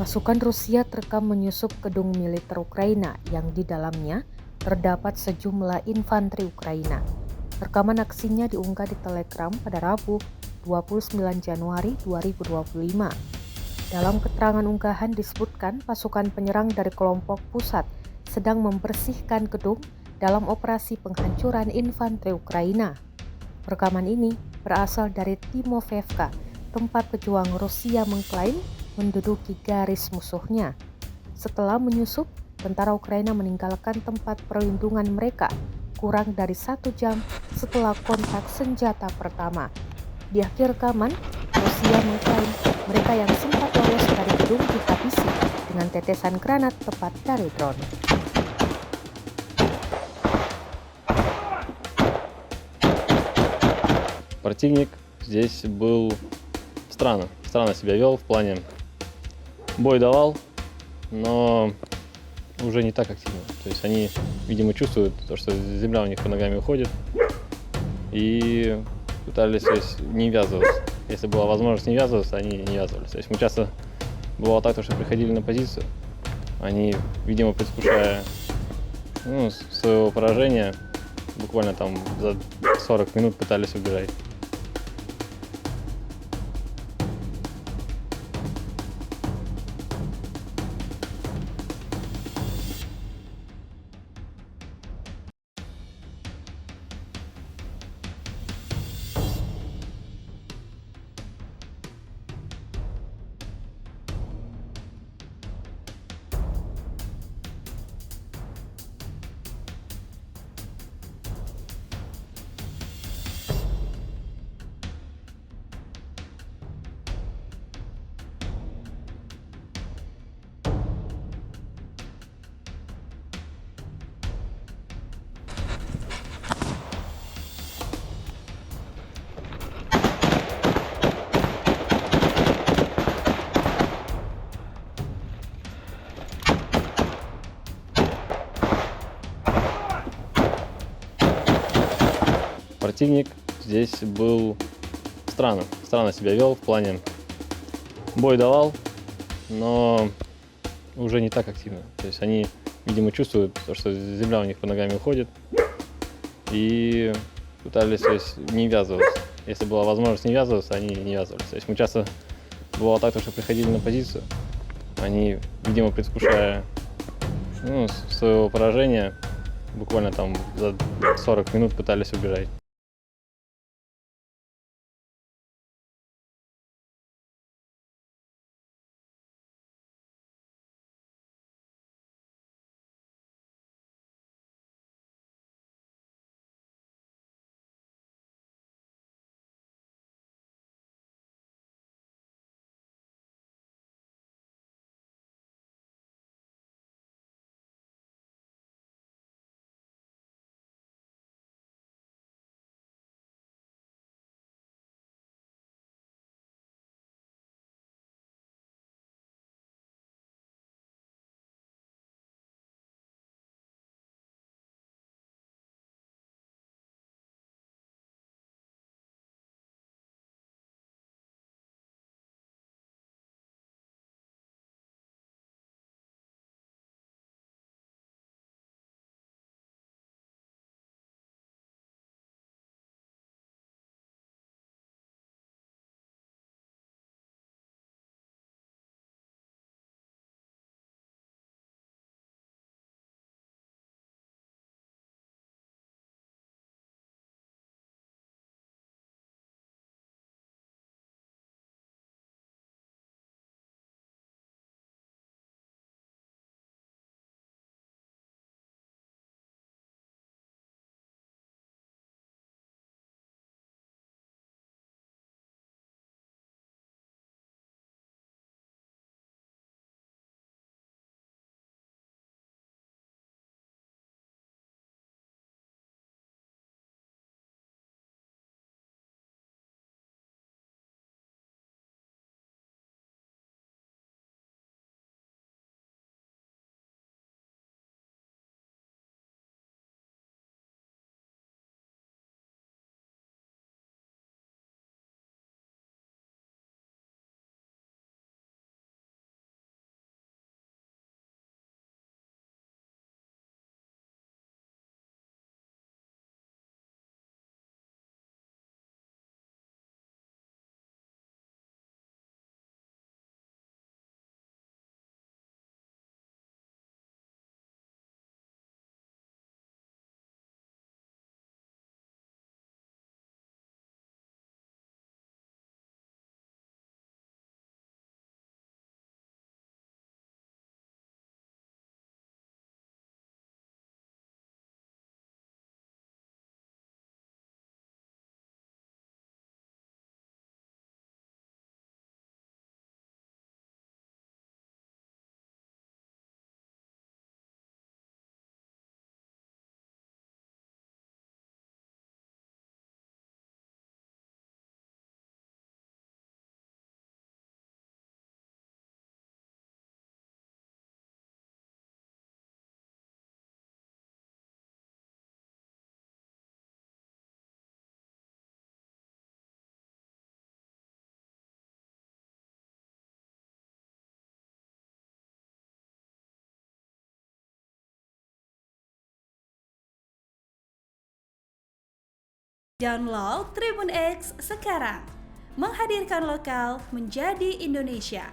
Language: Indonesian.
Pasukan Rusia terekam menyusup gedung militer Ukraina yang di dalamnya terdapat sejumlah infanteri Ukraina. Rekaman aksinya diunggah di Telegram pada Rabu 29 Januari 2025. Dalam keterangan unggahan disebutkan pasukan penyerang dari kelompok pusat sedang membersihkan gedung dalam operasi penghancuran infanteri Ukraina. Rekaman ini berasal dari Timovevka, tempat pejuang Rusia mengklaim menduduki garis musuhnya. Setelah menyusup, tentara Ukraina meninggalkan tempat perlindungan mereka kurang dari 1 jam setelah kontak senjata pertama. Di akhir rekaman, Rusia mengklaim mereka yang sempat lolos dari gedung dihabisi dengan tetesan granat tepat dari drone. Противник здесь был странно себя вел в плане бой давал, но уже не так активно. То есть они, видимо, чувствуют то, что земля у них под ногами уходит, и пытались, то есть, не ввязываться. Если была возможность не ввязываться, они не ввязывались. То есть мы часто бывало так, что приходили на позицию, они, видимо, предвкушая своего поражения, буквально там за 40 минут пытались убежать. Противник здесь был странно себя вел в плане бой давал, но уже не так активно. То есть они, видимо, чувствуют то, что земля у них под ногами уходит, и пытались, то есть, не ввязываться. Если была возможность не ввязываться, они не ввязывались. То есть мы часто бывало так, что приходили на позицию, они, видимо, предвкушая своего поражения, буквально там за 40 минут пытались убежать. Download Tribun X sekarang, menghadirkan lokal menjadi Indonesia.